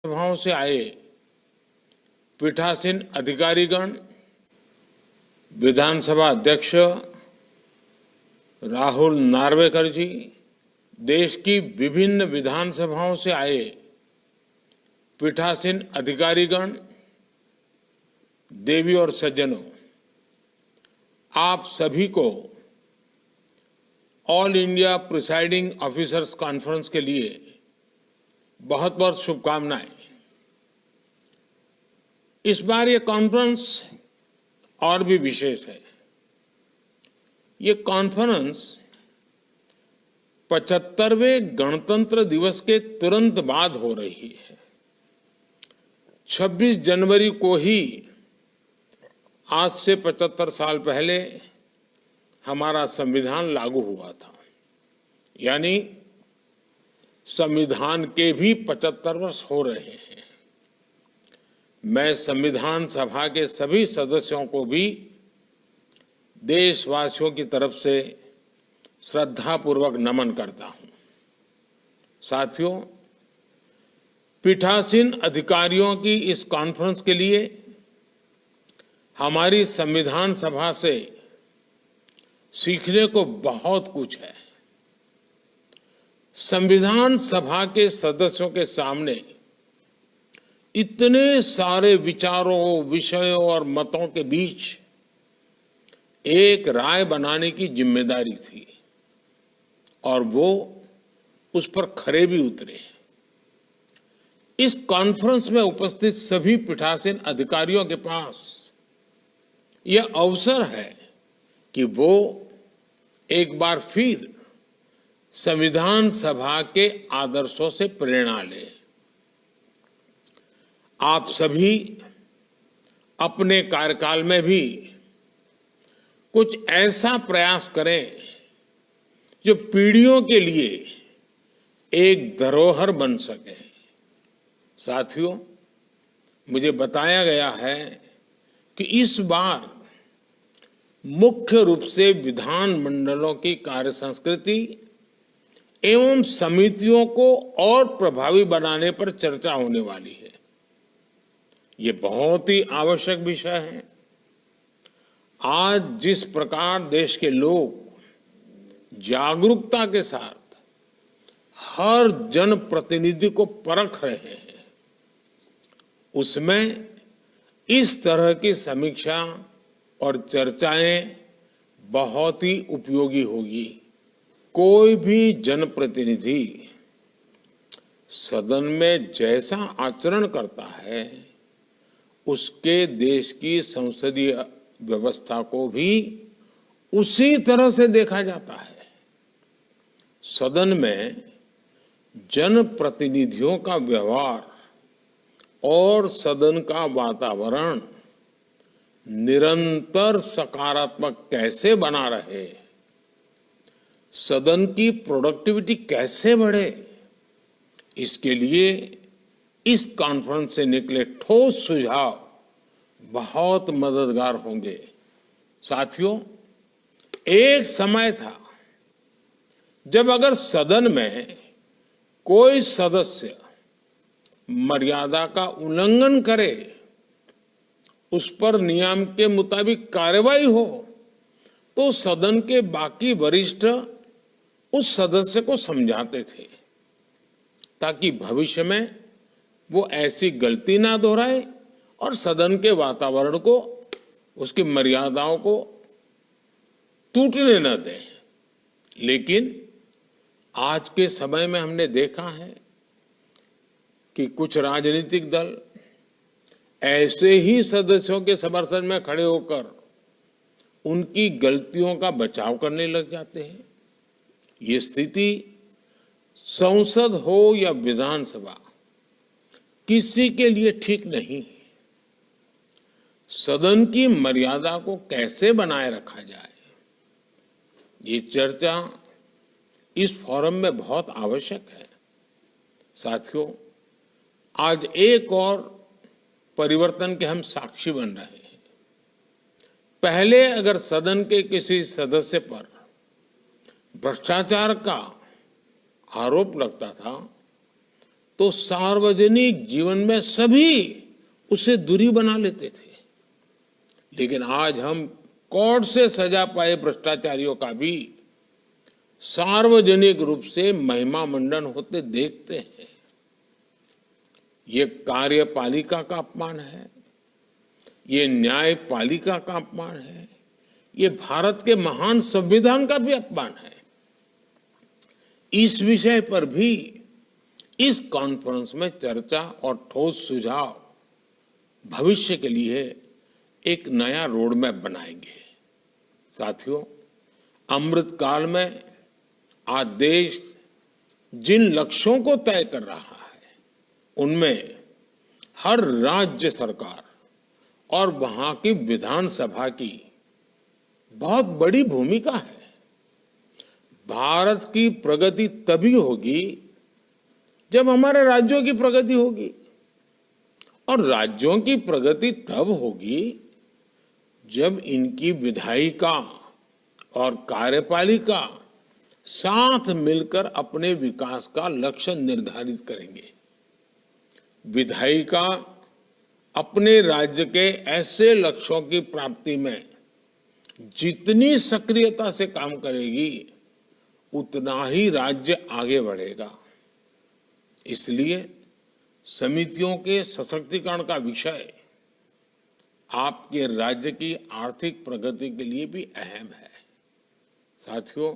सभाओं से आए पीठासीन अधिकारीगण, विधानसभा अध्यक्ष राहुल नार्वेकर जी, देश की विभिन्न विधानसभाओं से आए पीठासीन अधिकारीगण, देवी और सज्जनों, आप सभी को all India presiding officers conference के लिए बहुत बहुत शुभकामनाएं। इस बार ये कॉन्फ्रेंस और भी विशेष है। ये कॉन्फ्रेंस 75वें गणतंत्र दिवस के तुरंत बाद हो रही है। 26 जनवरी को ही आज से 75 साल पहले हमारा संविधान लागू हुआ था, यानी संविधान के भी 75 वर्ष हो रहे हैं। मैं संविधान सभा के सभी सदस्यों को भी देशवासियों की तरफ से श्रद्धापूर्वक नमन करता हूं। साथियों, पीठासीन अधिकारियों की इस कॉन्फ्रेंस के लिए हमारी संविधान सभा से सीखने को बहुत कुछ है। संविधान सभा के सदस्यों के सामने इतने सारे विचारों, विषयों और मतों के बीच एक राय बनाने की जिम्मेदारी थी और वो उस पर खरे भी उतरे। इस कॉन्फ्रेंस में उपस्थित सभी पीठासीन अधिकारियों के पास यह अवसर है कि वो एक बार फिर संविधान सभा के आदर्शों से प्रेरणा लें। आप सभी अपने कार्यकाल में भी कुछ ऐसा प्रयास करें जो पीढ़ियों के लिए एक धरोहर बन सके। साथियों, मुझे बताया गया है कि इस बार मुख्य रूप से विधानमंडलों की कार्य संस्कृति एवं समितियों को और प्रभावी बनाने पर चर्चा होने वाली है। ये बहुत ही आवश्यक विषय है। आज जिस प्रकार देश के लोग जागरूकता के साथ हर जनप्रतिनिधि को परख रहे हैं, उसमें इस तरह की समीक्षा और चर्चाएं बहुत ही उपयोगी होगी। कोई भी जनप्रतिनिधि सदन में जैसा आचरण करता है, उसके देश की संसदीय व्यवस्था को भी उसी तरह से देखा जाता है। सदन में जनप्रतिनिधियों का व्यवहार और सदन का वातावरण निरंतर सकारात्मक कैसे बना रहे, सदन की प्रोडक्टिविटी कैसे बढ़े, इसके लिए इस कॉन्फ्रेंस से निकले ठोस सुझाव बहुत मददगार होंगे। साथियों, एक समय था जब अगर सदन में कोई सदस्य मर्यादा का उल्लंघन करे, उस पर नियम के मुताबिक कार्रवाई हो, तो सदन के बाकी वरिष्ठ उस सदस्य को समझाते थे ताकि भविष्य में वो ऐसी गलती ना दोहराए और सदन के वातावरण को, उसकी मर्यादाओं को टूटने न दे। लेकिन आज के समय में हमने देखा है कि कुछ राजनीतिक दल ऐसे ही सदस्यों के समर्थन में खड़े होकर उनकी गलतियों का बचाव करने लग जाते हैं। ये स्थिति संसद हो या विधानसभा, किसी के लिए ठीक नहीं। सदन की मर्यादा को कैसे बनाए रखा जाए, ये चर्चा इस फोरम में बहुत आवश्यक है। साथियों, आज एक और परिवर्तन के हम साक्षी बन रहे हैं। पहले अगर सदन के किसी सदस्य पर भ्रष्टाचार का आरोप लगता था तो सार्वजनिक जीवन में सभी उससे दूरी बना लेते थे। लेकिन आज हम कोर्ट से सजा पाए भ्रष्टाचारियों का भी सार्वजनिक रूप से महिमा मंडन होते देखते हैं। ये कार्यपालिका का अपमान है, ये न्यायपालिका का अपमान है, ये भारत के महान संविधान का भी अपमान है। इस विषय पर भी इस कॉन्फ्रेंस में चर्चा और ठोस सुझाव भविष्य के लिए एक नया रोड मैप बनाएंगे। साथियों, अमृत काल में आज देश जिन लक्ष्यों को तय कर रहा है, उनमें हर राज्य सरकार और वहां की विधानसभा की बहुत बड़ी भूमिका है। भारत की प्रगति तभी होगी जब हमारे राज्यों की प्रगति होगी, और राज्यों की प्रगति तब होगी जब इनकी विधायिका और कार्यपालिका साथ मिलकर अपने विकास का लक्ष्य निर्धारित करेंगे। विधायिका अपने राज्य के ऐसे लक्ष्यों की प्राप्ति में जितनी सक्रियता से काम करेगी, उतना ही राज्य आगे बढ़ेगा। इसलिए समितियों के सशक्तिकरण का विषय आपके राज्य की आर्थिक प्रगति के लिए भी अहम है। साथियों,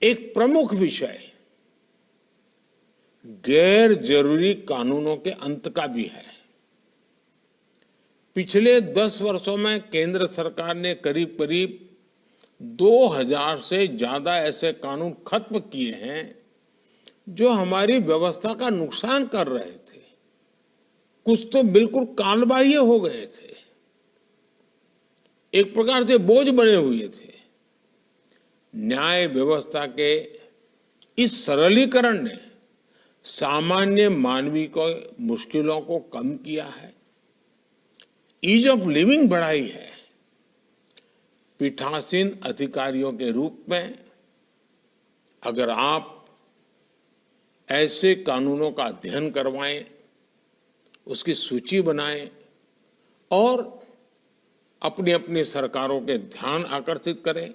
एक प्रमुख विषय गैर जरूरी कानूनों के अंत का भी है। पिछले 10 वर्षों में केंद्र सरकार ने करीब करीब 2000 से ज्यादा ऐसे कानून खत्म किए हैं जो हमारी व्यवस्था का नुकसान कर रहे थे। कुछ तो बिल्कुल कालबाह्य हो गए थे, एक प्रकार से बोझ बने हुए थे। न्याय व्यवस्था के इस सरलीकरण ने सामान्य मानवीय को मुश्किलों को कम किया है, ईज ऑफ लिविंग बढ़ाई है। पीठासीन अधिकारियों के रूप में अगर आप ऐसे कानूनों का अध्ययन करवाएं, उसकी सूची बनाएं और अपनी अपनी सरकारों के ध्यान आकर्षित करें,